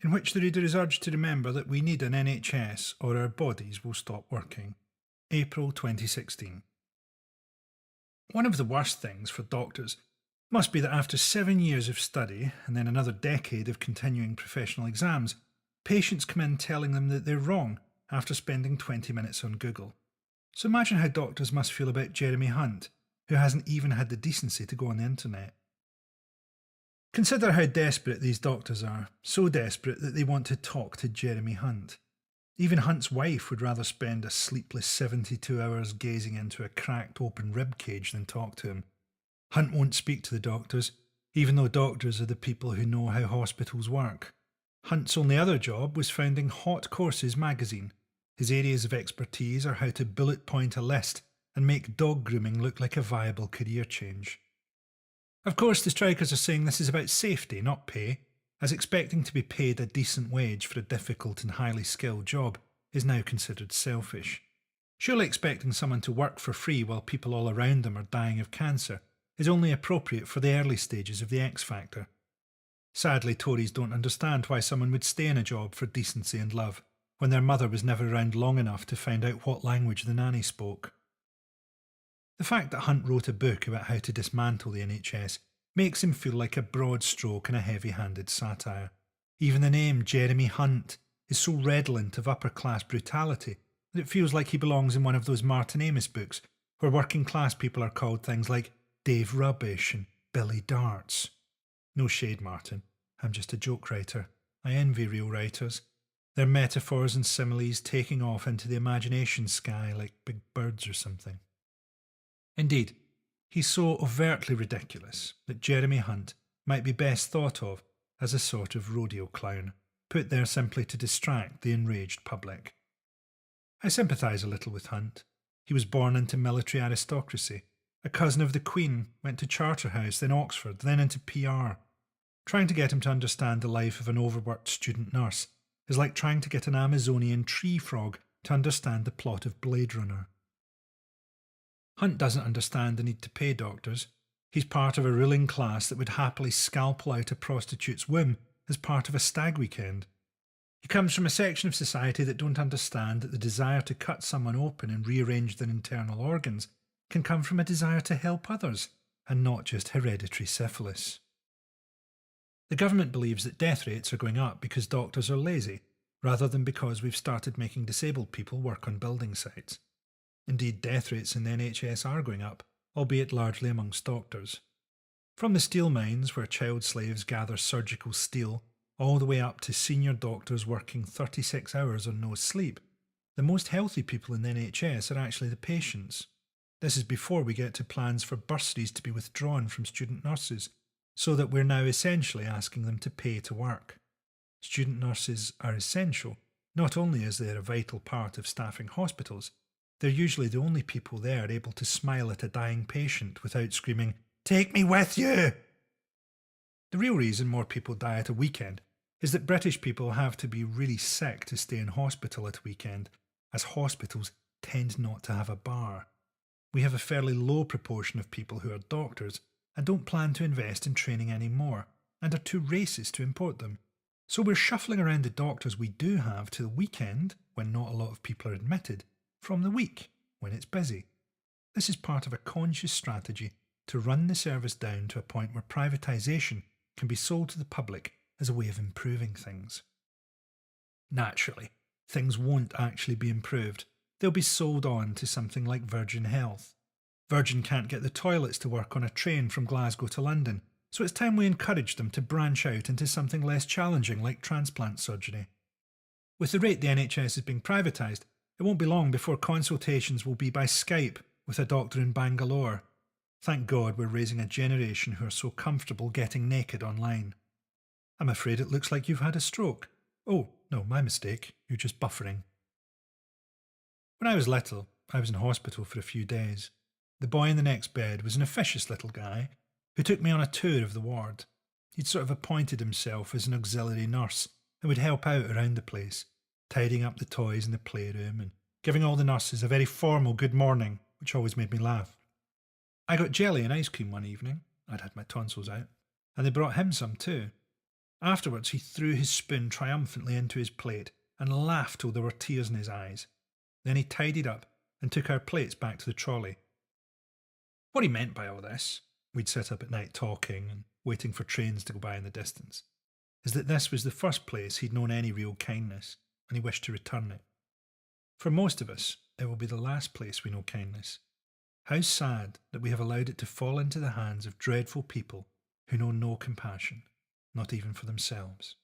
in which the reader is urged to remember that we need an NHS or our bodies will stop working. April 2016. One of the worst things for doctors must be that after 7 years of study and then another decade of continuing professional exams, patients come in telling them that they're wrong after spending 20 minutes on Google. So imagine how doctors must feel about Jeremy Hunt, who hasn't even had the decency to go on the internet. Consider how desperate these doctors are, so desperate that they want to talk to Jeremy Hunt. Even Hunt's wife would rather spend a sleepless 72 hours gazing into a cracked open rib cage than talk to him. Hunt won't speak to the doctors, even though doctors are the people who know how hospitals work. Hunt's only other job was founding Hot Courses magazine. His areas of expertise are how to bullet point a list and make dog grooming look like a viable career change. Of course, the strikers are saying this is about safety, not pay, as expecting to be paid a decent wage for a difficult and highly skilled job is now considered selfish. Surely expecting someone to work for free while people all around them are dying of cancer is only appropriate for the early stages of the X Factor. Sadly, Tories don't understand why someone would stay in a job for decency and love when their mother was never around long enough to find out what language the nanny spoke. The fact that Hunt wrote a book about how to dismantle the NHS makes him feel like a broad stroke and a heavy-handed satire. Even the name Jeremy Hunt is so redolent of upper-class brutality that it feels like he belongs in one of those Martin Amis books where working-class people are called things like Dave Rubbish and Billy Darts. No shade, Martin. I'm just a joke writer. I envy real writers. Their metaphors and similes taking off into the imagination sky like big birds or something. Indeed, he's so overtly ridiculous that Jeremy Hunt might be best thought of as a sort of rodeo clown, put there simply to distract the enraged public. I sympathise a little with Hunt. He was born into military aristocracy, a cousin of the Queen, went to Charterhouse, then Oxford, then into PR. Trying to get him to understand the life of an overworked student nurse is like trying to get an Amazonian tree frog to understand the plot of Blade Runner. Hunt doesn't understand the need to pay doctors. He's part of a ruling class that would happily scalpel out a prostitute's womb as part of a stag weekend. He comes from a section of society that don't understand that the desire to cut someone open and rearrange their internal organs can come from a desire to help others, and not just hereditary syphilis. The government believes that death rates are going up because doctors are lazy, rather than because we've started making disabled people work on building sites. Indeed, death rates in the NHS are going up, albeit largely amongst doctors. From the steel mines where child slaves gather surgical steel, all the way up to senior doctors working 36 hours on no sleep, the most healthy people in the NHS are actually the patients. This is before we get to plans for bursaries to be withdrawn from student nurses, so that we're now essentially asking them to pay to work. Student nurses are essential, not only as they're a vital part of staffing hospitals, they're usually the only people there able to smile at a dying patient without screaming, "Take me with you!" The real reason more people die at a weekend is that British people have to be really sick to stay in hospital at a weekend, as hospitals tend not to have a bar. We have a fairly low proportion of people who are doctors and don't plan to invest in training anymore, and are too racist to import them. So we're shuffling around the doctors we do have to the weekend, when not a lot of people are admitted, from the week, when it's busy. This is part of a conscious strategy to run the service down to a point where privatisation can be sold to the public as a way of improving things. Naturally, things won't actually be improved. They'll be sold on to something like Virgin Health. Virgin can't get the toilets to work on a train from Glasgow to London, so it's time we encourage them to branch out into something less challenging like transplant surgery. With the rate the NHS is being privatised, it won't be long before consultations will be by Skype with a doctor in Bangalore. Thank God we're raising a generation who are so comfortable getting naked online. I'm afraid it looks like you've had a stroke. Oh, no, my mistake. You're just buffering. When I was little, I was in hospital for a few days. The boy in the next bed was an officious little guy who took me on a tour of the ward. He'd sort of appointed himself as an auxiliary nurse and would help out around the place, tidying up the toys in the playroom and giving all the nurses a very formal good morning, which always made me laugh. I got jelly and ice cream one evening. I'd had my tonsils out, and they brought him some too. Afterwards, he threw his spoon triumphantly into his plate and laughed till there were tears in his eyes. Then he tidied up and took our plates back to the trolley. What he meant by all this, we'd sit up at night talking and waiting for trains to go by in the distance, is that this was the first place he'd known any real kindness, and he wished to return it. For most of us, it will be the last place we know kindness. How sad that we have allowed it to fall into the hands of dreadful people who know no compassion, not even for themselves.